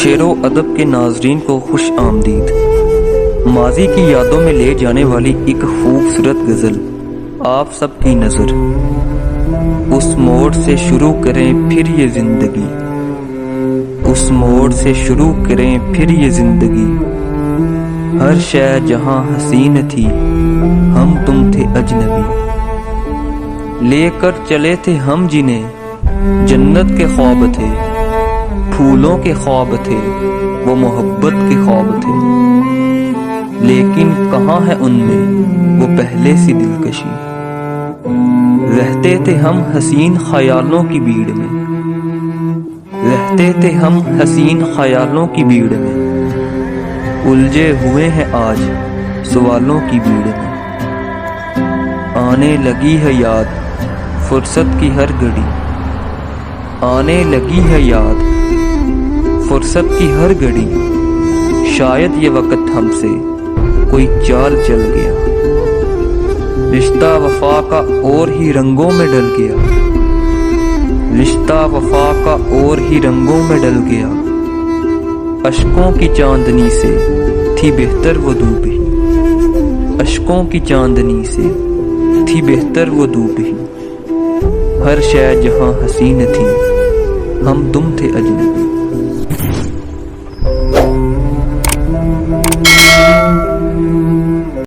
شعر و ادب کے ناظرین کو خوش آمدید۔ ماضی کی یادوں میں لے جانے والی ایک خوبصورت غزل آپ سب کی نظر۔ اس موڑ سے شروع کریں پھر یہ زندگی، اس موڑ سے شروع کریں پھر یہ زندگی، ہر شے جہاں حسین تھی ہم تم تھے اجنبی، لے کر چلے تھے ہم جنہیں جنت کے خواب تھے، پھولوں کے خواب تھے وہ محبت کے خواب تھے، لیکن کہاں ہے ان میں وہ پہلے سی دلکشی، رہتے تھے ہم حسین خیالوں کی بھیڑ میں، رہتے تھے ہم حسین خیالوں کی بھیڑ میں، الجھے ہوئے ہیں آج سوالوں کی بھیڑ میں، آنے لگی ہے یاد فرصت کی ہر گھڑی، آنے لگی ہے یاد فرصت کی ہر گھڑی، شاید یہ وقت ہم سے کوئی چال چل گیا، رشتہ وفا کا اور ہی رنگوں میں ڈل گیا، رشتہ وفا کا اور ہی رنگوں میں ڈل گیا، اشکوں کی چاندنی سے تھی بہتر وہ دھوپ ہی، اشکوں کی چاندنی سے تھی بہتر وہ دھوپ ہی، ہر شے جہاں حسین تھی ہم تم تھے اجنبی۔